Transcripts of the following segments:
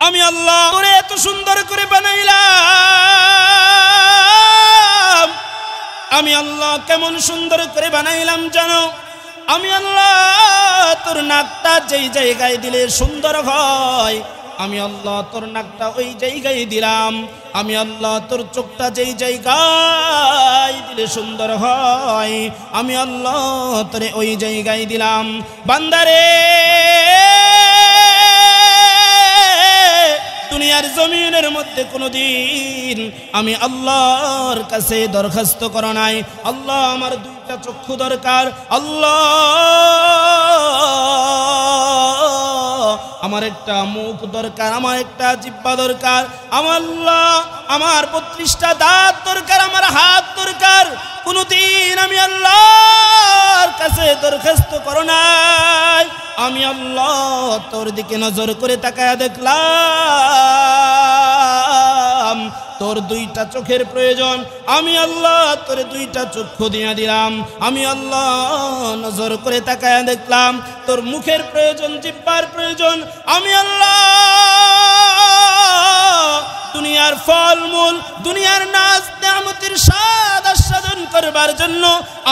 আমি আল্লাহ তোরে এত সুন্দর করে বানাইলাম। আমি আল্লাহ কেমন সুন্দর করে বানাইলাম জানো? আমি আল্লাহ তোর নাকটা যেই জায়গায় দিলে সুন্দর হয়, আমি আল্লাহ তোর নাকটা ওই জায়গায় দিলাম। আমি আল্লাহ তোর চোখটা যেই জায়গায় দিলে সুন্দর হয়, আমি আল্লাহ তোরে ওই জায়গায় দিলাম। বান্দারে, দুনিয়ার জমিনের মধ্যে কোনোদিন আমি আল্লাহর কাছে দরখাস্ত করো নাই, আল্লাহ আমার দুইটা চক্ষু দরকার, আল্লাহ আমার একটা মুখ দরকার, আমার একটা জিহ্বা দরকার, আমার আল্লাহ আমার 32টা দাঁত দরকার, আমার হাত দরকার। কোনোদিন আমি আল্লাহর কাছে দরখাস্ত করো নাই। আমি আল্লাহ তোর দিকে নজর করে তাকায়া দেখলাম তোর দুইটা চোখের প্রয়োজন, আমি আল্লাহ তোর দুইটা চক্ষু দিয়ে দিলাম। আমি আল্লাহ নজর করে তাকায়া দেখলাম তোর মুখের প্রয়োজন, জিহ্বার প্রয়োজন, আমি আল্লাহ দুনিয়ার ফলমূল, দুনিয়ার নাজ নেয়ামতের স্বাদ আস্বাদন করবার জন্য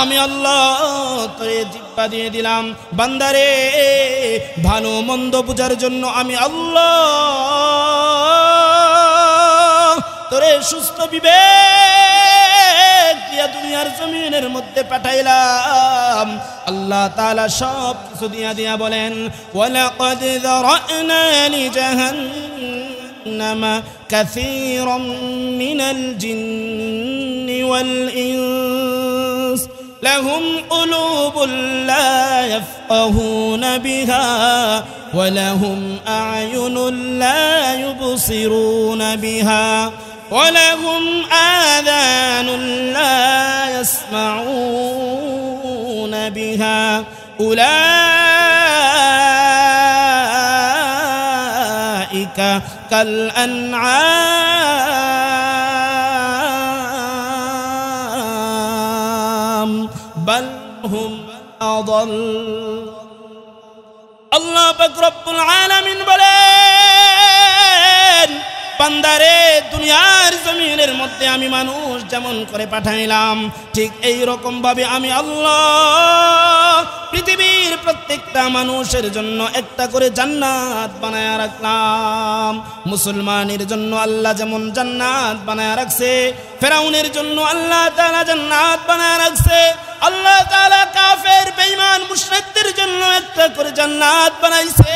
আমি আল্লাহ তোরে জিহ্বা দিয়ে দিলাম। বান্দারে, ভালো মন্দ বুঝার জন্য আমি আল্লাহ তোরে সুস্থ বিবেক দিয়া দুনিয়ার জমিনের মধ্যে পাঠাইলাম। আল্লাহ তাআলা সব কিছু দিয়া বলেন, ওয়ালাকাদ যারানা লিজাহান্নামা কাসীরাম মিনাল জিন্নি ওয়াল ইনস লাহুম কুলুবুন লা ইয়াফকাহুনা বিহা ওয়া লাহুম আ'য়ুনুন লা ইউবসিরুনা বিহা وَلَهُمْ آذَانٌ لَا يَسْمَعُونَ بِهَا أُولَئِكَ كَالْأَنْعَامِ بَلْ هُمْ أَضَلُّ। আল্লাহ পাক রব্বুল আলামিন বলেন, বান্দারে, দুনিয়ার জমিনের মধ্যে আমি মানুষ যেমন করে পাঠাইলাম, ঠিক এই রকম ভাবে আমি আল্লাহ পৃথিবীর প্রত্যেকটা মানুষের জন্য একটা করে জান্নাত বানায়া রাখলাম। মুসলমানের জন্য আল্লাহ যেমন জান্নাত বানায়া রাখছে, ফেরাউনের জন্য আল্লাহ তাআলা জান্নাত বানায়া রাখছে, আল্লাহ তাআলা কাফের বেঈমান মুশরিকদের জন্য একটা করে জান্নাত বানাইছে।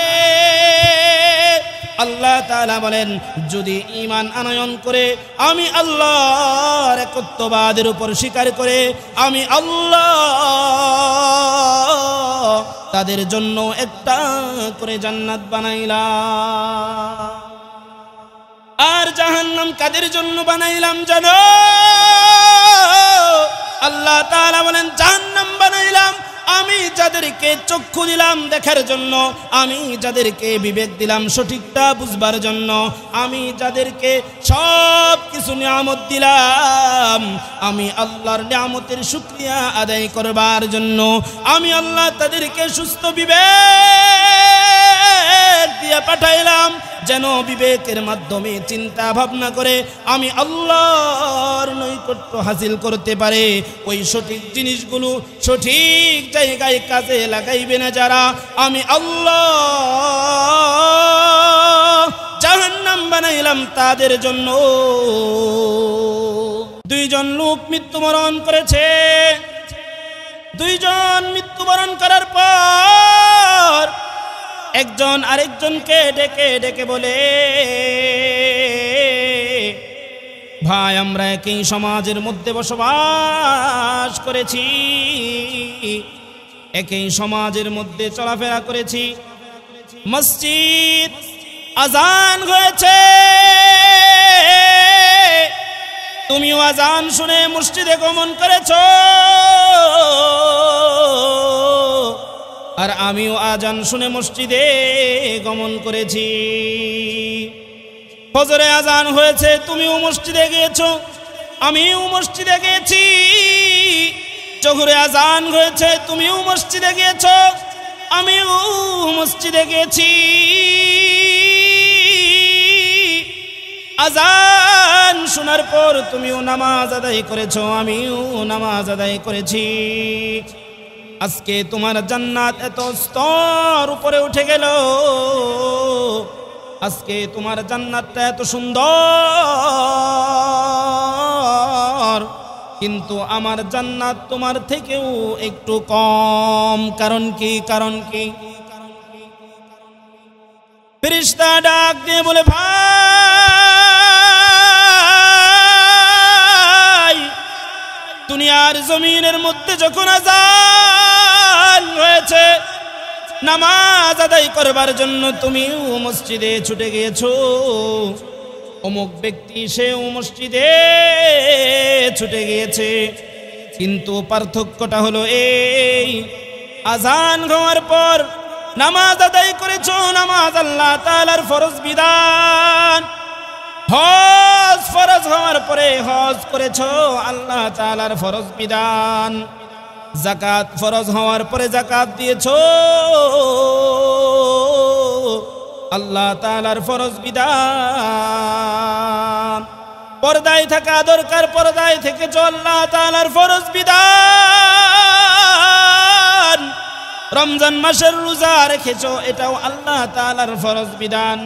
আল্লাহ তাআলা বলেন, যদি ঈমান আনয়ন করে আমি আল্লাহর একত্ববাদের উপর স্বীকার করে আমি আল্লাহ তাদের জন্য একটা করে জান্নাত বানাইলাম। আর জাহান্নাম কাদের জন্য বানাইলাম জানো? আল্লাহ তাআলা বলেন, জাহান্নাম বানাইলাম আমি যাদেরকে চক্ষু দিলাম দেখার জন্য, আমি যাদেরকে বিবেক দিলাম সঠিকটা বুঝবার জন্য, আমি যাদেরকে সব কিছু নিয়ামত দিলাম আমি আল্লাহর নিয়ামতের শুকরিয়া আদায় করবার জন্য, আমি আল্লাহ তাদেরকে সুস্থ বিবেক দিয়ে পাঠাইলাম যেন বিবেকের মাধ্যমে চিন্তা ভাবনা করে আমি আল্লাহর নৈকট্য হাসিল করতে পারে। ওই সঠিক জিনিসগুলো সঠিক জায়গায় কাজে লাগাইবে না যারা, আমি আল্লাহ জাহান্নাম বানাইলাম তাদের জন্য। দুইজন লোক মৃত্যুবরণ করেছে। দুইজন মৃত্যুবরণ করার পর একজন আরেকজনকে ডেকে ডেকে বলে, ভাই আমরা একই সমাজের মধ্যে বসবাস করেছি, একই সমাজের মধ্যে চলাফেরা করেছি, মসজিদ আজান হয়েছে, তুমিও আজান শুনে মসজিদে গমন করেছো, আর আমিও আজান শুনে মসজিদে গমন করেছি। ফজরে আজান হয়েছে, তুমিও মসজিদে গিয়েছো, আমিও মসজিদে গিয়েছি। জোহরে আজান হয়েছে, তুমিও মসজিদে গিয়েছো, আমিও মসজিদে গিয়েছি। আজান শোনার পর তুমিও নামাজ আদায় করেছো, আমিও নামাজ আদায় করেছি। আজকে তোমার জান্নাত এত স্তর উপরে উঠে গেল, আজকে তোমার জান্নাতটা এত সুন্দর, কিন্তু আমার জান্নাত তোমার থেকেও একটু কম। কারণ কি? কারণ কি? ফেরেশতা ডাক দিয়ে বলে, ভাই, দুনিয়ার জমিনের মধ্যে যখন আযান হয়েছে, নামাজ আদায় করবার জন্য তুমিও মসজিদে ছুটে গিয়েছো, অমুক ব্যক্তি সেও মসজিদে ছুটে গিয়েছে, কিন্তু পার্থক্যটা হলো এই, আযান হওয়ার পর নামাজ আদায় করেছো, নামাজ আল্লাহ তাআলার ফরজ বিধান। হজ ফরজ হওয়ার পরে হজ করেছো, আল্লাহ তাআলার ফরজ বিধান। যাকাত ফরজ হওয়ার পরে যাকাত দিয়েছো, আল্লাহ তাআলার ফরজ বিধান। পর্দায় থাকা দরকার, পর্দায় থেকেছো, আল্লাহ তাআলার ফরজ বিধান। রমজান মাসের রোজা রেখেছো, এটাও আল্লাহ তাআলার ফরজ বিধান।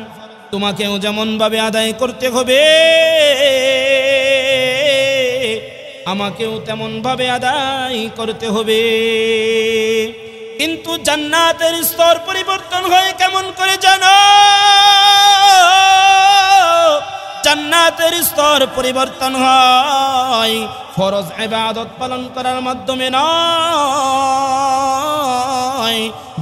তোমাকেও যেমন ভাবে আদায় করতে হবে, আমাকেও তেমন ভাবে আদায় করতে হবে। কিন্তু জান্নাতের স্তর পরিবর্তন হয় কেমন করে জানো? জান্নাতের স্তর পরিবর্তন হয় ফরজ ইবাদত পালন করার মাধ্যমে নয়,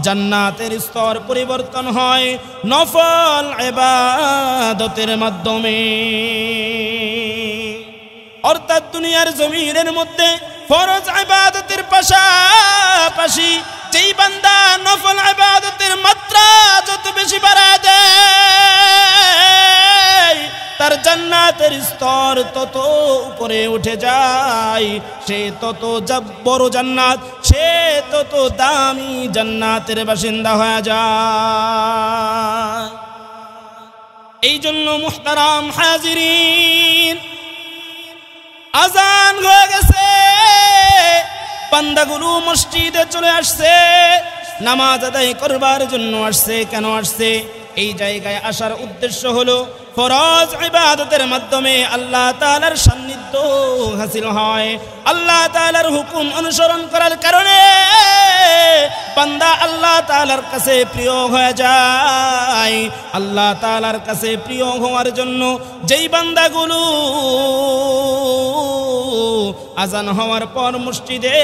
জান্নাতের স্তর পরিবর্তন হয় নফল ইবাদতের মাধ্যমে। অর্থাৎ দুনিয়ার জমিনের মধ্যে ফরজ ইবাদতের পাশাপাশি যেই বান্দা নফল ইবাদতের মাত্রা যত বেশি বাড়ায় দেয়, তার জান্নাতের স্তর তত উপরে উঠে যায়, সে তত বড় জান্নাত, সে তত দামি জান্নাতের বাসিন্দা হয়ে যায়। এই জন্য মুহতারাম হাজিরিন, আজান হয়ে গেছে, বান্দাগুলো মসজিদে চলে আসছে, নামাজ আদায় করবার জন্য আসছে। কেন আসছে? এই জায়গায় আসার উদ্দেশ্য হলো ফরজ ইবাদতের মাধ্যমে আল্লাহ তাআলার সান্নিধ্য হাসিল হয়। আল্লাহ তাআলার হুকুম অনুসরণ করার কারণে বান্দা আল্লাহ তাআলার কাছে প্রিয় হয়ে যায়। আল্লাহ তাআলার কাছে প্রিয় হওয়ার জন্য যেই বান্দাগুলো আজান হওয়ার পর মসজিদে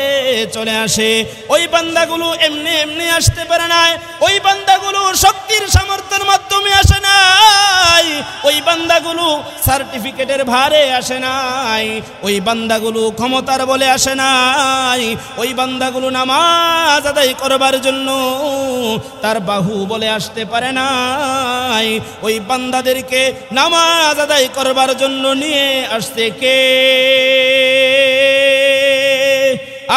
চলে আসে, ওই বান্দাগুলো এমনি এমনি আসতে পারে না, ওই বান্দাগুলো শক্তির সামর্থ্যের মাধ্যমে আসে নাই, ওই বান্দাগুলো সার্টিফিকেটের ভারে আসে নাই, ওই বান্দাগুলো ক্ষমতার বলে আসে নাই, ওই বান্দাগুলো নামাজ আদায় করবার জন্য তার বাহু বলে আসতে পারে নাই। ওই বান্দাদেরকে নামাজ আদায় করবার জন্য নিয়ে আসছে কে?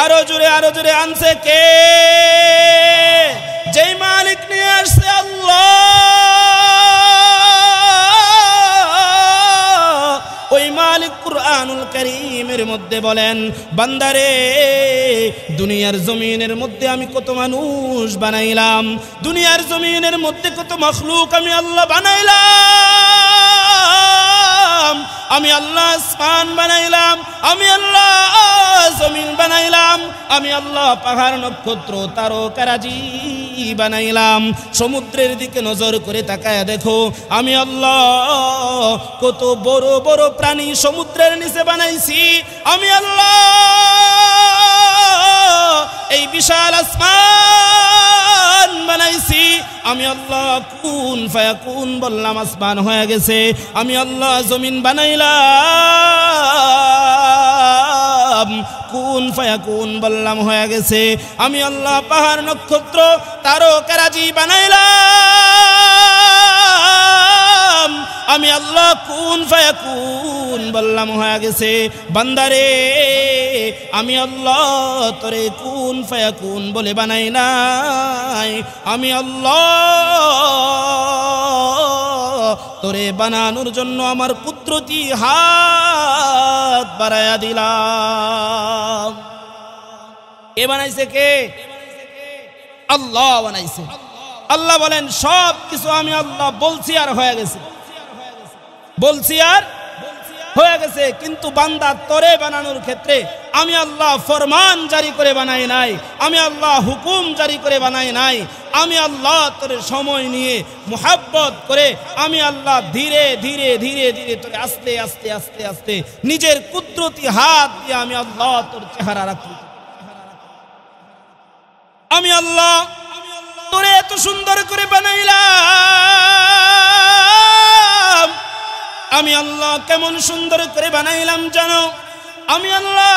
আরো জোরে আনছে কে? যেই মালিক নিয়ে আসছে আল্লাহ, ওই মালিক কুরআনুল কারীমের মধ্যে বলেন, বান্দারে, দুনিয়ার জমিনের মধ্যে আমি কত মানুষ বানাইলাম, দুনিয়ার জমিনের মধ্যে কত মাখলুক আমি আল্লাহ বানাইলাম, আমি আল্লাহ আসমান বানাইলাম, আমি আল্লাহ জমিন বানাইলাম, আমি আল্লাহ পাহাড় নক্ষত্র তারকারাজি বানাইলাম। সমুদ্রের দিকে নজর করে তাকায় দেখো, আমি আল্লাহ কত বড় বড় প্রাণী সমুদ্রের নিচে বানাইছি, আমি আল্লাহ এই বিশাল আসমান বানাইছি, আমি আল্লাহ কুন ফায়াকুন বললাম, আসমান হয়ে গেছে, আমি আল্লাহ জমিন বানাইলাম, কুন ফায়াকুন বললাম হয়ে গেছে, আমি আল্লাহ পাহাড় নক্ষত্র তারকারাজি বানাইলাম, আমি আল্লাহ কুন ফায়াকুন বললাম হয়ে গেছে। বান্দারে, আমি আল্লাহ তোরে কুন ফায়াকুন বলে বানাই নাই, আমি আল্লাহ তোরে বানানোর জন্য আমার কুদরতি হাত বাড়ায়া দিলাম। কে বানাইছে? কে? আল্লাহ বানাইছে। আল্লাহ বলেন সব কিছু আমি আল্লাহ বলছি আর হয়ে গেছে, বলছি আর হয়ে গেছে। কিন্তু বান্দা তোরে বানানোর ক্ষেত্রে আমি আল্লাহ ফরমান জারি করে বানাই নাই, আমি আল্লাহ হুকুম জারি করে বানাই নাই। আমি আল্লাহ তোরে সময় নিয়ে মুহাব্বত করে আমি আল্লাহ ধীরে ধীরে ধীরে ধীরে তোরে আস্তে আস্তে আস্তে আস্তে নিজের কুদরতি হাত দিয়ে আমি আল্লাহ তোর চেহারা রাখি। আমি আল্লাহ তোরে এত সুন্দর করে বানাইলাম। আমি আল্লাহ কেমন সুন্দর করে বানাইলাম জানো? আমি আল্লাহ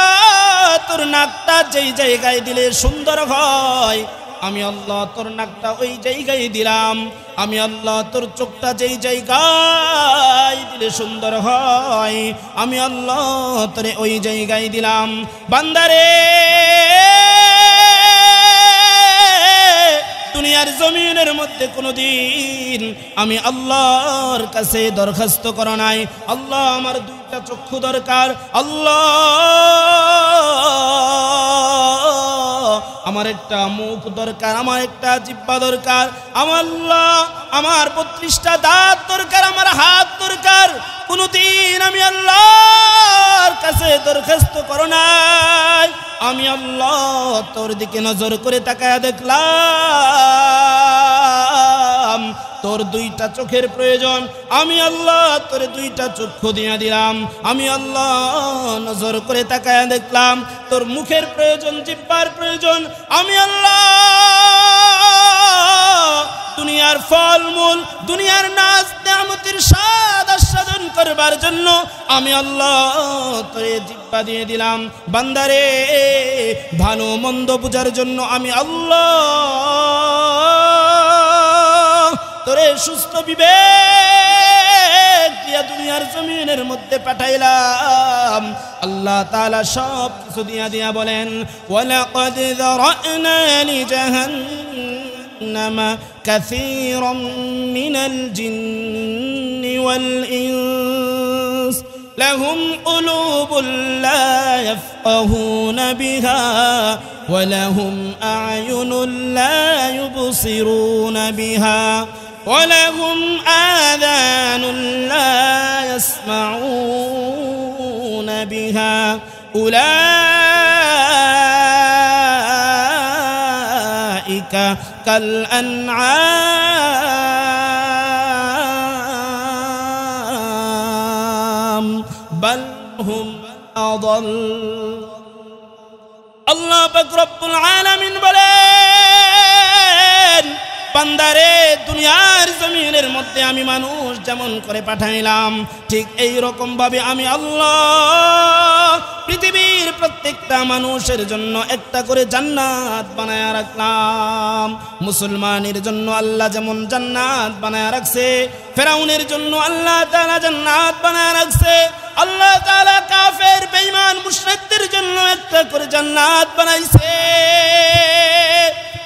তোর নাকটা যেই জায়গায় দিলে সুন্দর হয়, আমি আল্লাহ তোর নাকটা ওই জায়গায় দিলাম। আমি আল্লাহ তোর চোখটা যেই জায়গায় দিলে সুন্দর হয়, আমি আল্লাহ তোরে ওই জায়গায় দিলাম। বান্দারে দুনিয়ার জমিনের মধ্যে কোনোদিন আমি আল্লাহর কাছে দরখাস্ত করা নাই, আল্লাহ আমার দুইটা চক্ষু দরকার, আল্লাহ আমার একটা মুখ দরকার, আমার একটা জিহ্বা দরকার, আমার আল্লাহ আমার 32টা দাঁত দরকার, আমার হাত দরকার। কোনোদিন আমি আল্লাহর কাছে দরখাস্ত করো নাই। আমি আল্লাহ তোর দিকে নজর করে তাকায়া দেখলাম তোর দুইটা চোখের প্রয়োজন, আমি আল্লাহ তোর দুইটা চক্ষু দিয়া দিলাম। আমি আল্লাহ নজর করে তাকায়া দেখলাম তোর মুখের প্রয়োজন, জিহ্বার প্রয়োজন, আমি আল্লাহ দুনিয়ার ফলমূল, দুনিয়ার নাজ নেয়ামতের স্বাদ আস্বাদন করবার জন্য আমি আল্লাহ তোরে জিহ্বা দিয়ে দিলাম। বান্দারে ভালো মন্দ বুঝার জন্য আমি আল্লাহ তোরে সুস্থ বিবেক দিয়া দুনিয়ার জমিনের মধ্যে পাঠাইলাম। আল্লাহ তাআলা সব কিছু দিয়া দিয়া বলেন, ওয়ালাকাদ যারানা লিজাহান্নামা কাসীরাম মিনাল জিন্নি ওয়াল ইনস লাহুম কুলুবুন লা ইয়াফকাহুনা বিহা ওয়া লাহুম আ'য়ুনুন লা ইউবসিরুনা বিহা ولهم آذان لا يسمعون بها أولئك كالأنعام بل هم أضل الله পাক রব্বুল আলামিন বলেন, বান্দারে দুনিয়ার জমিনের মধ্যে আমি মানুষ যেমন করে পাঠাইলাম ঠিক এই রকম ভাবে আমি আল্লাহ পৃথিবীর প্রত্যেকটা মানুষের জন্য একটা করে জান্নাত বানায়া রাখলাম। মুসলমানের জন্য আল্লাহ যেমন জান্নাত বানায়া রাখছে, ফেরাউনের জন্য আল্লাহ তাআলা জান্নাত বানায়া রাখছে, আল্লাহ তাআলা কাফের বেঈমান মুশরিকদের জন্য একটা করে জান্নাত বানাইছে।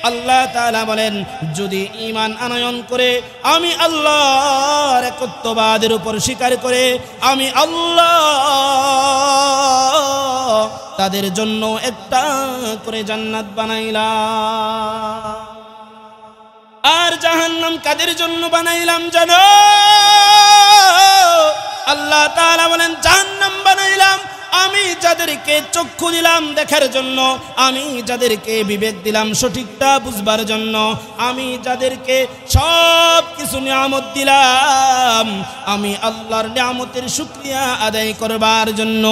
আল্লাহ তাআলা বলেন, যদি ঈমান আনয়ন করে আমি আল্লাহর একত্ববাদের উপর স্বীকার করে আমি আল্লাহ তাদের জন্য একটা করে জান্নাত বানাইলাম। আর জাহান্নাম কাদের জন্য বানাইলাম জানো? আল্লাহ তাআলা বলেন, জাহান্নাম বানাইলাম আমি যাদেরকে চক্ষু দিলাম দেখার জন্য, আমি যাদেরকে বিবেক দিলাম সঠিকটা বুঝবার জন্য, আমি যাদেরকে সব কিছু নিয়ামত দিলাম আমি আল্লাহর নিয়ামতের শুকরিয়া আদায় করবার জন্য,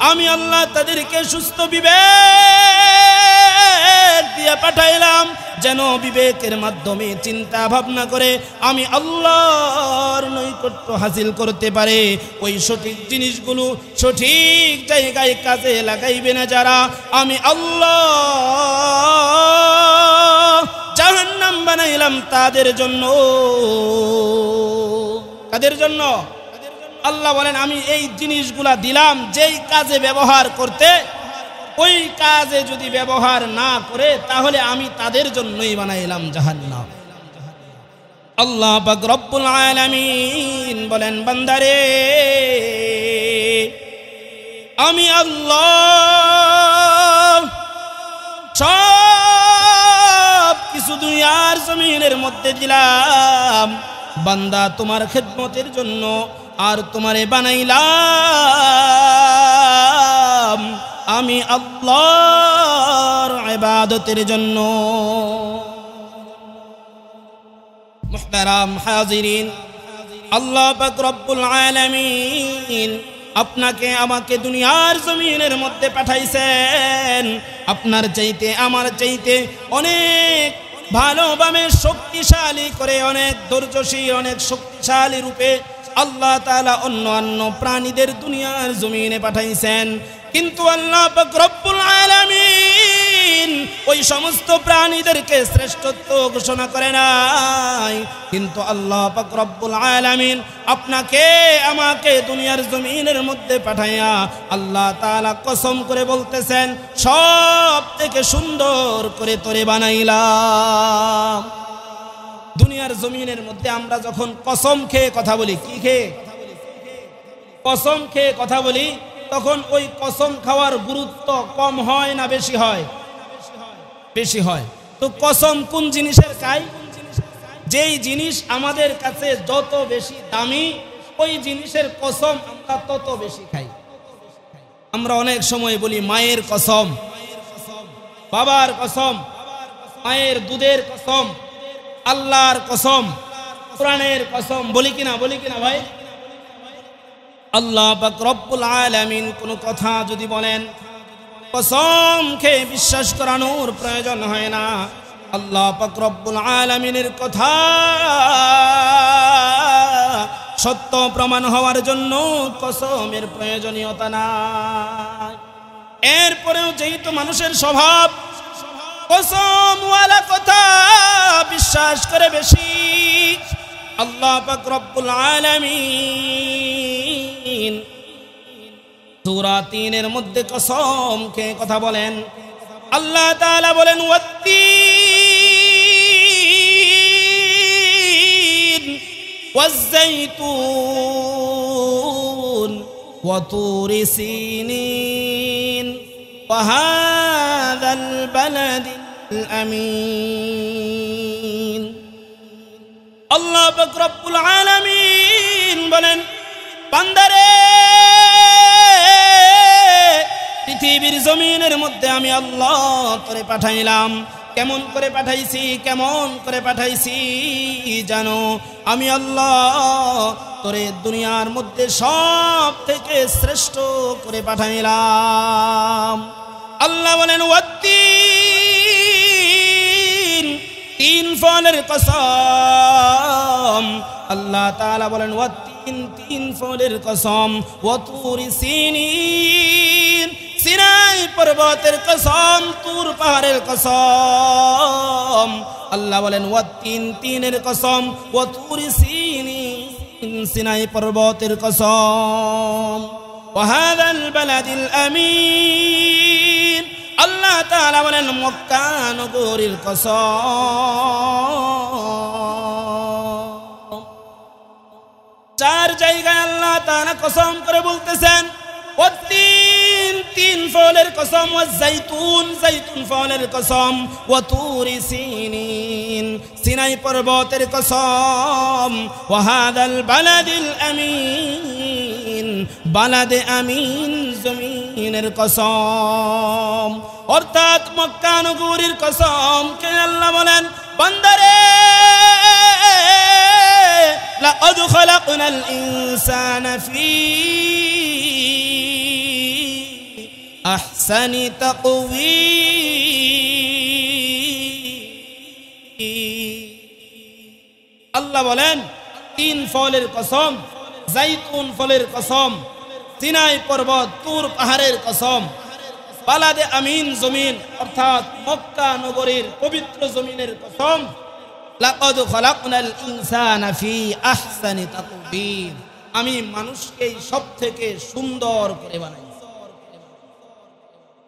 আমি আল্লাহ তাদেরকে সুস্থ বিবেক দিয়ে পাঠাইলাম যেন বিবেকের মাধ্যমে চিন্তা ভাবনা করে আমি আল্লাহর নৈকট্য হাসিল করতে পারে। ওই সঠিক জিনিসগুলো সঠিক জায়গায় কাজে লাগাইবে না যারা, আমি আল্লাহ জাহান্নাম বানাইলাম তাদের জন্য। কাদের জন্য? আল্লাহ বলেন, আমি এই জিনিসগুলা দিলাম যেই কাজে ব্যবহার করতে, ওই কাজে যদি ব্যবহার না করে তাহলে আমি তাদের জন্যই বানাইলাম জাহান্নাম। আল্লাহ পাক রব্বুল আলামিন বলেন, বান্দারে আমি আল্লাহ সব কিছু দুনিয়ার জমিনের মধ্যে দিলাম বান্দা তোমার খেদমতের জন্য, আর তোমারে বানাইলাম আমি আল্লাহর ইবাদতের জন্য। মুহতারাম হাজিরিন, আল্লাহ পাক রব্বুল আলামিন আপনাকে আমাকে দুনিয়ার জমিনের মধ্যে পাঠাইছেন আপনার চাইতে আমার চাইতে অনেক ভালোভাবে শক্তিশালী করে, অনেক ধৈর্যশীল অনেক শক্তিশালী রূপে আল্লাহ তাআলা অন্য প্রাণীদের দুনিয়ার জমিনে পাঠাইছেন। কিন্তু আল্লাহ পাক রব্বুল আলামিন ওই সমস্ত প্রাণীদেরকে শ্রেষ্ঠত্ব ঘোষণা করে নাই, কিন্তু আল্লাহ পাক রব্বুল আলামিন আপনাকে আমাকে দুনিয়ার জমিনের মধ্যে পাঠাইয়া আল্লাহ তাআলা কসম করে বলতেছেন, সব থেকে সুন্দর করে তোরে বানাইলাম। দুনিয়ার জমিনের মধ্যে আমরা যখন কসম খেয়ে কথা বলি, কি খেয়ে? কসম খেয়ে কথা বলি, তখন ওই কসম খাওয়ার গুরুত্ব কম হয় না বেশি হয়? বেশি হয়। তো কসম কোন জিনিসের খাই? যেই জিনিস আমাদের কাছে যত বেশি দামি ওই জিনিসের কসম আমরা তত বেশি খাই। আমরা অনেক সময় বলি মায়ের কসম, বাবার কসম, মায়ের দুধের কসম, আল্লাহর কসম, কোরআনের কসম, বলি কিনা ভাই? আল্লাহ পাক রব্বুল আলামিন কোন কথা যদি বলেন কসম খেয়ে বিশ্বাস করানোর প্রয়োজন হয় না। আল্লাহ পাক রব্বুল আলামিনের কথা সত্য প্রমাণ হওয়ার জন্য কসমের প্রয়োজনীয়তা নাই। এরপরেও যেহেতু মানুষের স্বভাব কসমওয়ালা কথা বিশ্বাস করে বেশি, আল্লাহ পাক রব্বুল আলামিন সূরা ৩ এর মধ্যে কসম খেয়ে কথা বলেন। আল্লাহ তাআলা বলেন, ওয়াত-তিন ওয়াজ-যাইতুন ওয়া তুরি সিনিন ওয়া হাযাল বালাদিল আমিন। আল্লাহ পাক রব্বুল আলামিন বলেন, বান্দারে পৃথিবীর জমিনের মধ্যে আমি আল্লাহ তোরে পাঠাইলাম। কেমন করে পাঠাইছি জানো? আমি আল্লাহ তোরে দুনিয়ার মধ্যে সব থেকে শ্রেষ্ঠ করে পাঠাইলাম। আল্লাহ বলেন, ওয়াত-তিন, ৩ ফলের কসম। আল্লাহ তাআলা বলেন, ওয়াত-তিন, ৩ ফলের কসম। ওয়া তুরি সিনিন, সিনাই পর্বতের কসম, তুর পাহাড়ের কসম। আল্লাহ বলেন, ওয়াত-তিন, ৩-এর কসম। ওয়া তুরি সিনিন, সিনাই পর্বতের কসম। ওয়া হাযাল বালাদিল আমিন, আল্লাহ তাআলা বলেন মক্কা নগরীর কসম। 4 জায়গায় আল্লাহ তাআলা কসম করে বলতেছেন, ওয়াত-তিন, ৩ ফলের কসম। ওয়াজ-যাইতুন, যাইতুন ফলের কসম। ওয়া তুরি সিনিন, সিনাই পর্বতের কসম। ওয়া হাযাল বালাদিল আমিন, বালাদে আমিন জমিনের কসম। অর্থাৎ মক্কা নগরীর কসম কে আল্লাহ বলেন, বান্দারে লাকাদ খালাকনাল ইনসানা ফি আহসানি তাকওয়ীম। আল্লাহ বলেন ৩ ফলের কসম, যাইতুন ফলের কসম, সিনাই পর্বত, তুর পাহাড়ের কসম, বালাদে আমিন জমিন অর্থাৎ মক্কা নগরীর পবিত্র জমিনের কসম। লাকাদ খালাকনাল ইনসানা ফি আহসানি তাকওয়ীম, আমি মানুষকে সবথেকে সুন্দর করে বানাইছি।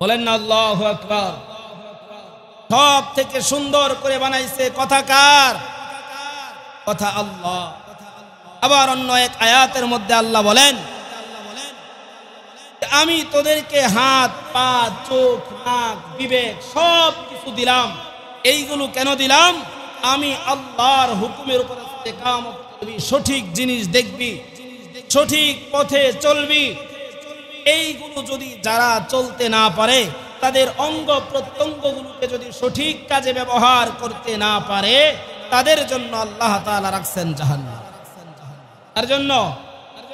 বলেন না আল্লাহু আকবার। সব থেকে সুন্দর করে বানাইছে কথা কার? কথা আল্লাহ। আবার অন্য এক আয়াতের মধ্যে আল্লাহ বলেন, আমি তোদেরকে হাত, পা, চোখ, নাক, বিবেক সব কিছু দিলাম। এইগুলো কেন দিলাম? আমি আল্লাহর হুকুমের উপর ইস্তেকামত করবি, সঠিক জিনিস দেখবি, সঠিক পথে চলবি। এইগুলো যদি যারা চলতে না পারে, তাদের অঙ্গ প্রত্যঙ্গগুলোকে যদি সঠিক কাজে ব্যবহার করতে না পারে, তাদের জন্য আল্লাহ তাআলা রাখছেন জাহান্নাম। তার জন্য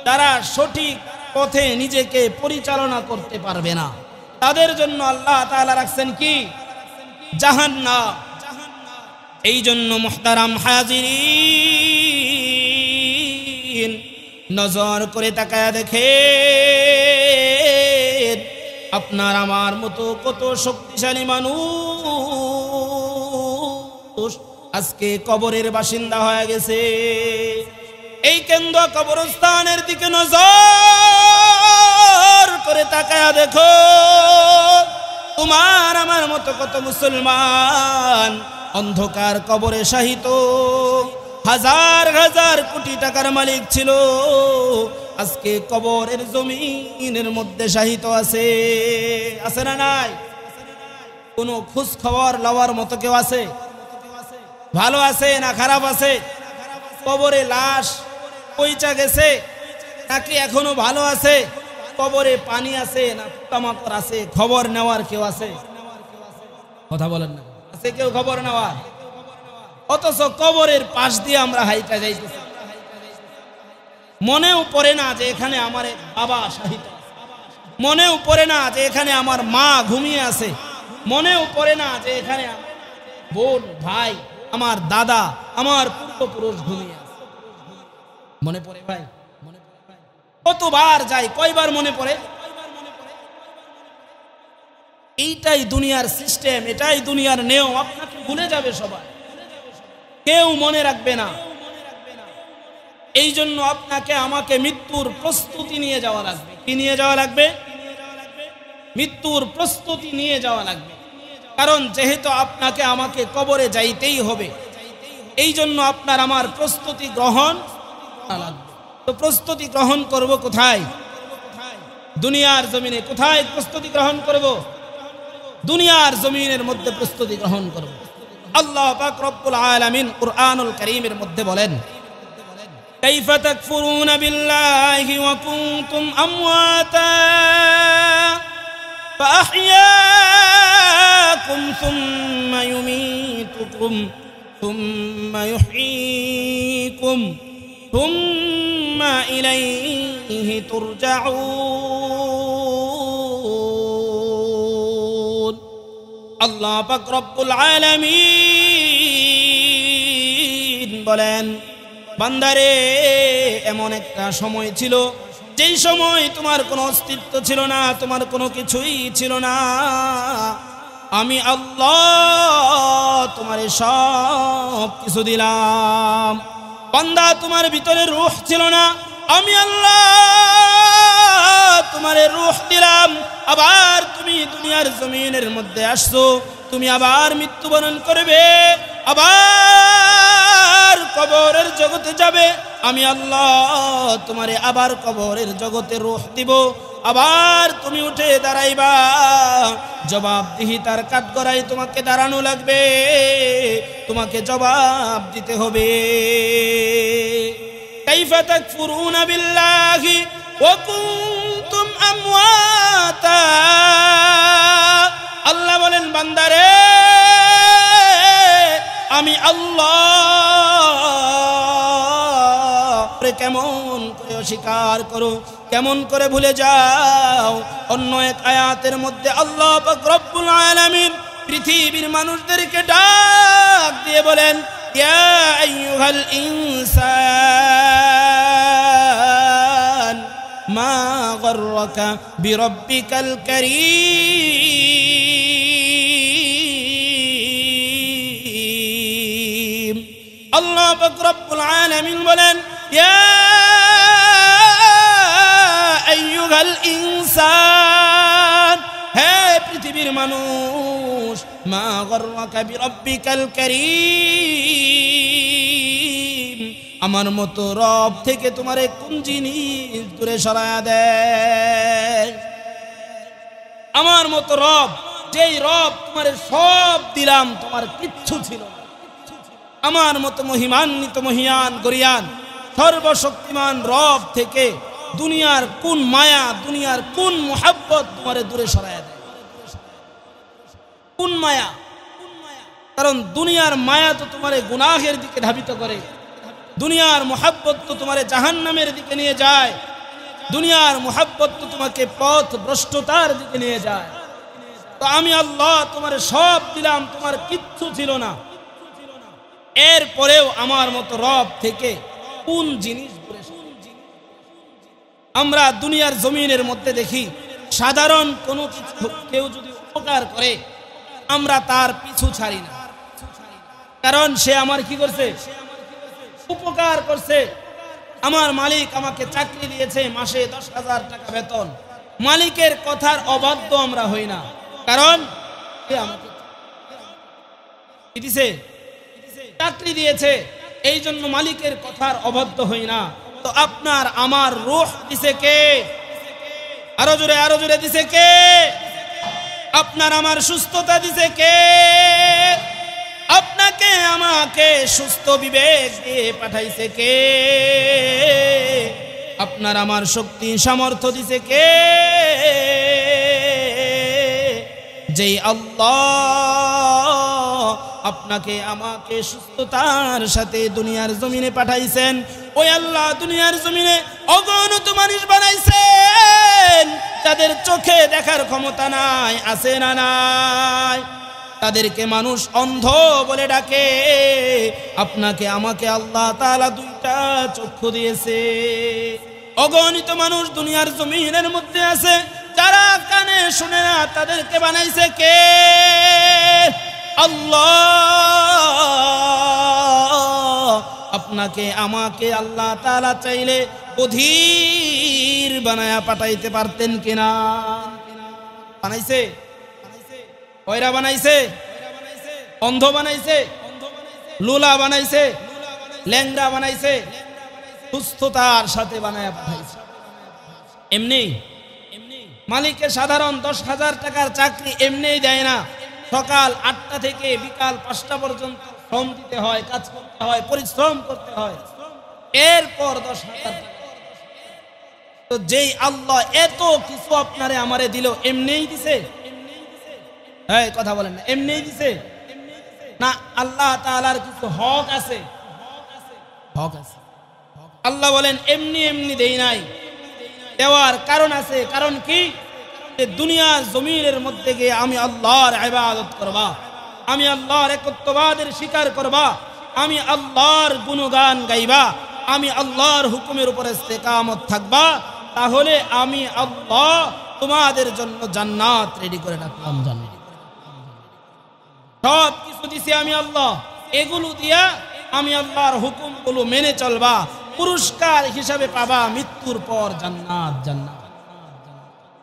তারা সঠিক পথে নিজেকে পরিচালনা করতে পারবে না, তাদের জন্য আল্লাহ তাআলা রাখছেন কি? জাহান্নাম। এই জন্য মুহতারাম হাজিরিন, নজর করে তাকায়া দেখেন, আপনার আমার মতো কত শক্তিশালী মানুষ আজকে কবরের বাসিন্দা হয়ে গেছে। এই কেন্দ্র কবরস্থানের দিকে নজর করে তাকায়া দেখো, তোমার আমার মতো কত মুসলমান অন্ধকার কবরে শাহিত, হাজার হাজার কোটি টাকার মালিক ছিল, আজকে কবরের জমিনের মধ্যে শাহিত আছে। আছে না নাই? কোনো খোঁজ খবর লওয়ার মতো কেউ আছে? ভালো আছে না খারাপ আছে? কবরে লাশ পইচা গেছে নাকি এখনো ভালো আছে? কবরে পানি আছে না পোকামাকড় আছে? খবর নেওয়ার কেউ আছে? কথা বলেন না, আছে কেউ খবর নেওয়ার? অথচ কবরের পাশ দিয়ে আমরা হাইটা যাইতেছি, মনেও পড়ে না যে এখানে আমার বাবা শাহিত, মনেও পড়ে না যে এখানে আমার মা ঘুমিয়ে আছে, মনেও পড়ে না যে এখানে বোন, ভাই, আমার দাদা, আমার পূর্বপুরুষ ঘুমিয়ে আছে। মনে পড়ে ভাই? কতবার যাই, কয়বার মনে পড়ে? এইটাই দুনিয়ার সিস্টেম, এটাই দুনিয়ার নিয়ম। আপনাকে ভুলে যাবে সবাই, কেউ মনে রাখবে না। এই জন্য আপনাকে আমাকে মৃত্যুর প্রস্তুতি নিয়ে যাওয়া লাগবে। কি নিয়ে যাওয়া লাগবে? মৃত্যুর প্রস্তুতি নিয়ে যাওয়া লাগবে। কারণ যেহেতু আপনাকে আমাকে কবরে যাইতেই হবে, এই জন্য আপনার আমার প্রস্তুতি গ্রহণ লাগবে। তো প্রস্তুতি গ্রহণ করব কোথায়? দুনিয়ার জমিনে। কোথায় প্রস্তুতি গ্রহণ করব? দুনিয়ার জমিনের মধ্যে প্রস্তুতি গ্রহণ করব। আল্লাহ পাক রব্বুল আলামিন কুরআনুল কারীমের মধ্যে বলেন, কাইফা তাকফুরুনা বিল্লাহি ওয়া কুনতুম আমওয়াতা ফাআহইয়াকুম সুম্মা ইউমীতুকুম সুম্মা ইউহয়ীকুম সুম্মা ইলাইহি তুরজাউন। আল্লাহ পাক রব্বুল আলামিন বলেন, বান্দারে, এমন একটা সময় ছিল যেই সময় তোমার কোনো অস্তিত্ব ছিল না, তোমার কোনো কিছুই ছিল না। আমি আল্লাহ তোমারে সব কিছু দিলাম। বান্দা, তোমার ভিতরে রূহ ছিল না, আমি আল্লাহ তোমারে রূহ দিলাম। আবার তুমি দুনিয়ার জমিনের মধ্যে আসছো, তুমি আবার মৃত্যুবরণ করবে, আবার কবরের জগতে যাবে। আমি আল্লাহ তোমারে আবার কবরের জগতে রূহ দিব, আবার তুমি উঠে দাঁড়াইবা, জবাবদিহিতার কাঠগড়ায় তোমাকে দাঁড়ানো লাগবে, তোমাকে জবাব দিতে হবে। কাইফা তাকফুরুনা বিল্লাহি ওয়া কুনতুম আমওয়াতা। আল্লাহ বলেন, বান্দারে, আমি আল্লাহ কেমন করে অস্বীকার করো, কেমন করে ভুলে যাও। অন্য এক আয়াতের মধ্যে আল্লাহ পাক রব্বুল আলামিন পৃথিবীর মানুষদেরকে ডাক দিয়ে বলেন, ইয়া আইয়ুহাল ইনসান মা গররাকা বিরব্বিকাল কারীম। আল্লাহ পাক রব্বুল আলামিন বলেন, ইয়া আইয়ুহাল ইনসান, হে পৃথিবীর মানুষ, মা গররাকা বিরব্বিকাল কারীম, আমার মতো রব থেকে তোমারে কোন জিনিস দূরে সরায়া দেয়? আমার মতো রব, যেই রব তোমারে সব দিলাম, তোমার কিচ্ছু ছিল না। আমার মতো মহিমান্বিত মহিয়ান গরিয়ান সর্বশক্তিমান রব থেকে দুনিয়ার কোন মায়া, দুনিয়ার কোন মোহাব্বত তোমারে দূরে সরায়া দেয়? কোন মায়া? কারণ দুনিয়ার মায়া তো তোমারে গুনাহের দিকে ধাবিত করে, দুনিয়ার মোহাব্বত তো তোমারে জাহান্নামের দিকে নিয়ে যায়, দুনিয়ার মোহাব্বত তো তোমাকে পথ ভ্রষ্টতার দিকে নিয়ে যায়। তো আমি আল্লাহ তোমারে সব দিলাম, তোমার কিচ্ছু ছিল না, এরপরেও আমার মতো রব থেকে কোন জিনিস দূরে সরায়? আমরা দুনিয়ার জমিনের মধ্যে দেখি সাধারণ কোনো কিছু কেউ যদি উপকার করে আমরা তার পিছু ছাড়ি না, কারণ সে আমার কি করছে? উপকার করছে। আমার মালিক আমাকে চাকরি দিয়েছে, মাসে 10,000 টাকা বেতন, মালিকের কথার অবাধ্য আমরা হই না, কারণ সে আমাকে দিয়েছে, চাকরি দিয়েছে, এই জন্য মালিকের কথার অবাধ্য হই না। তো আপনার আমার রূহ দিছে কে? আরো জোরে দিছে কে? আপনার আমার সুস্থতা দিছে কে? আপনাকে আমাকে সুস্থ বিবেক দিয়ে পাঠাইছে কে? আপনার আমার শক্তি সামর্থ্য দিছে কে? যেই আল্লাহ আপনাকে আমাকে সুস্থতার সাথে দুনিয়ার জমিনে পাঠাইছেন, ওই আল্লাহ দুনিয়ার জমিনে অগণিত মানুষ বানাইছেন যাদের চোখে দেখার ক্ষমতা নাই, আছে না নাই? তাদেরকে মানুষ অন্ধ বলে ডাকে, আপনাকে আমাকে আল্লাহ তাআলা 2টা চক্ষু দিয়েছে। অগণিত মানুষ দুনিয়ার জমিনের মধ্যে আছে যারা কানে শুনে না, তাদেরকে বানাইছে কে? আল্লাহ। আপনাকে আমাকে আল্লাহ তাআলা চাইলে অধীর বানায়া পাঠাইতে পারতেন কিনা? বানাইছে? কয়রা বানাইছে? অন্ধ বানাইছে, লুলা বানাইছে, ল্যাংড়া বানাইছে, সুস্থতার সাথে বানায়া পাঠাইছে। এমনি মালিকের সাধারণ 10,000 টাকার চাকরি এমনি দেয় না, সকাল 8টা থেকে বিকাল 5টা পর্যন্ত শ্রম দিতে হয়, কাজ করতে হয়, পরিশ্রম করতে হয়, এরপর 10,000 টাকা। তো যেই আল্লাহ এত কিছু আপনারে আমারে দিল, এমনিই দিছে? হ্যাঁ, কথা বলেন না, এমনিই দিছে না? আল্লাহ তাআলার কিছু হক আছে, হক আছে। আল্লাহ বলেন এমনি এমনি দেই নাই, দেওয়ার কারণ আছে। কারণ কি? দুনিয়ার জমিনের মধ্যে গিয়ে আমি আল্লাহর ইবাদত করবা, আমি আল্লাহর একত্ববাদের স্বীকার করবা, আমি আল্লাহর গুণগান গাইবা, আমি আল্লাহর হুকুমের উপর ইস্তেকামত থাকবা, তাহলে আমি আল্লাহ তোমাদের জন্য জান্নাত রেডি করে রাখলাম। জান্নাত সব কিছু দিছি আমি আল্লাহ, এগুলো দিয়া আমি আল্লাহর হুকুমগুলো মেনে চলবা, পুরস্কার হিসাবে পাবা মৃত্যুর পর জান্নাত। জান্নাত,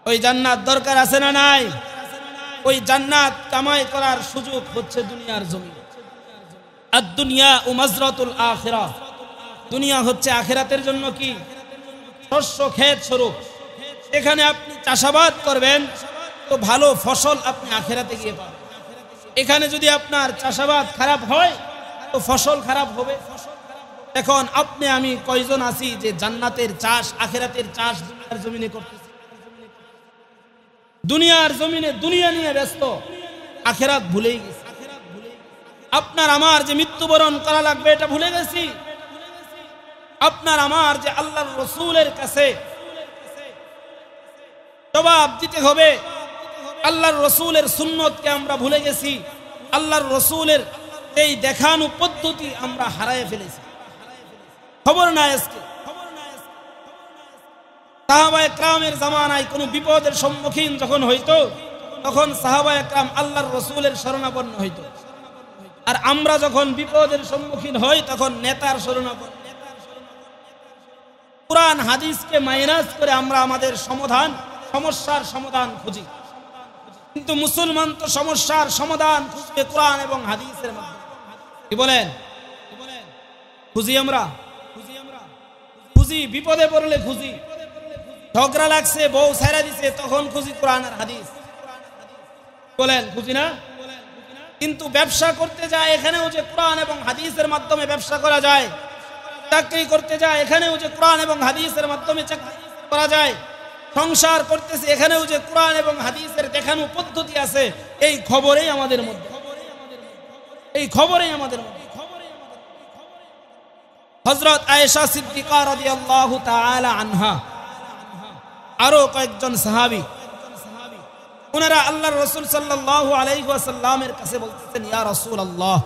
ওই জান্নাত দরকার আছে না নাই? ওই জান্নাত কামাই করার সুযোগ হচ্ছে দুনিয়ার জমিন। আর দুনিয়া উমাজরাতুল আখিরাহ, দুনিয়া হচ্ছে আখিরাতের জন্য কি? শস্য ক্ষেত স্বরূপ। এখানে আপনি চাষাবাদ করবেন তো ভালো ফসল আপনি আখিরাতে গিয়ে পাবেন। এখানে যদি আপনার চাষাবাদ খারাপ হয় তো ফসল খারাপ হবে। এখন আপনি আমি কয়জন আছি যে জান্নাতের চাষ, আখিরাতের চাষ দুনিয়ার জমিনে করতেছি? দুনিয়ার জমিনে দুনিয়া নিয়ে ব্যস্ত, আখিরাত ভুলেই গেছি। আপনার আমার যে মৃত্যুবরণ করা লাগবে এটা ভুলে গেছি। আপনার আমার যে আল্লাহর রাসূলের কাছে জবাব দিতে হবে, আল্লাহর রাসূলের সুন্নতকে আমরা ভুলে গেছি। আল্লাহর রাসূলের এই দেখানো পদ্ধতি আমরা হারিয়ে ফেলেছি। খবর নাই আজকে সাহাবায়ে কেরামের জামানায় কোনো বিপদের সম্মুখীন যখন হইতো তখন সাহাবায়ে কেরাম আল্লাহর রাসূলের শরণাপন্ন হইতো, আর আমরা যখন বিপদের সম্মুখীন হই তখন নেতার শরণাপন্ন। কুরআন হাদিসকে মাইনাস করে আমরা আমাদের সমস্যার সমাধান খুঁজি, কিন্তু মুসলমান তো সমস্যার সমাধান খুঁজবে কোরআন এবং হাদিসের মাধ্যমে। কি বলেন? খুঁজি আমরা? খুঁজি, বিপদে পড়লে খুঁজি, ঝগড়া লাগছে, বউ ছাইরা দিছে, তখন খুঁজি কোরআন আর হাদিস। বলেন খুঁজি না? কিন্তু ব্যবসা করতে যায় এখানেও যে কোরআন এবং হাদিসের মাধ্যমে ব্যবসা করা যায়, চাকরি করতে যায় এখানেও যে কোরআন এবং হাদিসের মাধ্যমে চাকরি করা যায়, সংসার করতেছে এখানেও যে কোরআন এবং হাদিসের দেখানো পদ্ধতি আছে, এই খবরেই আমাদের মধ্যে, এই খবরেই আমাদের মধ্যে। হযরত আয়েশা সিদ্দিকা রাদিয়াল্লাহু তাআলা আনহা, আরো কয়েকজন সাহাবী, ওনারা আল্লাহর রাসূল সাল্লাল্লাহু আলাইহি ওয়াসাল্লামের কাছে বলতেছেন, ইয়া রাসূলুল্লাহ,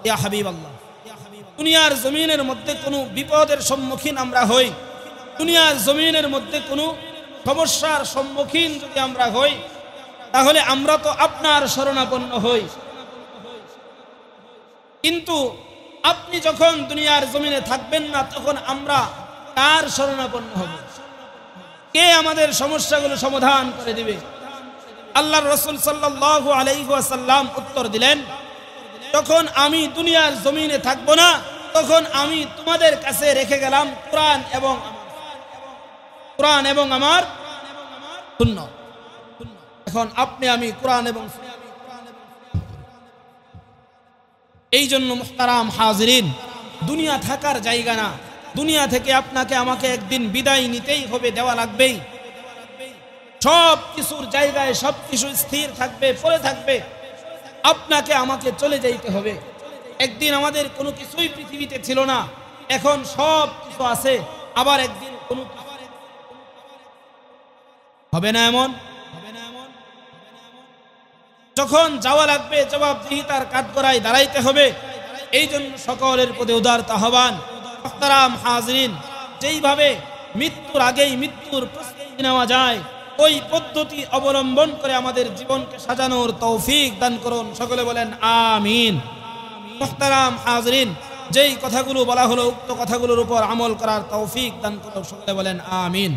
ইয়া হাবিবাল্লাহ, দুনিয়ার জমিনের মধ্যে কোনো বিপদের সম্মুখীন আমরা হই, দুনিয়ার জমিনের মধ্যে কোনো সমস্যার সম্মুখীন যদি আমরা হই, তাহলে আমরা তো আপনার শরণাপন্ন হই। কিন্তু আপনি যখন দুনিয়ার জমিনে থাকবেন না, তখন আমরা কার শরণাপন্ন হব? কে আমাদের সমস্যাগুলো সমাধান করে দিবে? আল্লাহর রাসূল সাল্লাল্লাহু আলাইহি ওয়াসাল্লাম উত্তর দিলেন, যখন আমি দুনিয়ার জমিনে থাকবো না, তখন আমি তোমাদের কাছে রেখে গেলাম কোরআন এবং আমার সুন্নাহ। এখন আপনি আমি কোরআন এবং এই জন্য মুহতারাম হাজিরিন, দুনিয়া থাকার জায়গা না, দুনিয়া থেকে আপনাকে আমাকে একদিন বিদায় নিতেই হবে, দেওয়া লাগবেই। সব কিছুর জায়গায় সব কিছু স্থির থাকবে, পড়ে থাকবে, আপনাকে আমাকে চলে যাইতে হবে। একদিন আমাদের কোনো কিছুই পৃথিবীতে ছিল না, এখন সব কিছু আছে, আবার একদিন কোনো হবে না এমন। যখন যাওয়া লাগবে, জবাবদিহিতার কাঠগড়ায় দাঁড়াইতে হবে। এই জন্য সকলের প্রতি উদারতা আহ্বান। মুহতারাম হাজিরিন, যেইভাবে মৃত্যুর আগেই মৃত্যুর প্রস্তুতি নেওয়া যায়, ওই পদ্ধতি অবলম্বন করে আমাদের জীবনকে সাজানোর তৌফিক দান করুন। সকলে বলেন আমিন। মুহতারাম হাজিরিন, যেই কথাগুলো বলা হলো, উক্ত কথাগুলোর উপর আমল করার তৌফিক দান করুন। সকলে বলেন আমিন।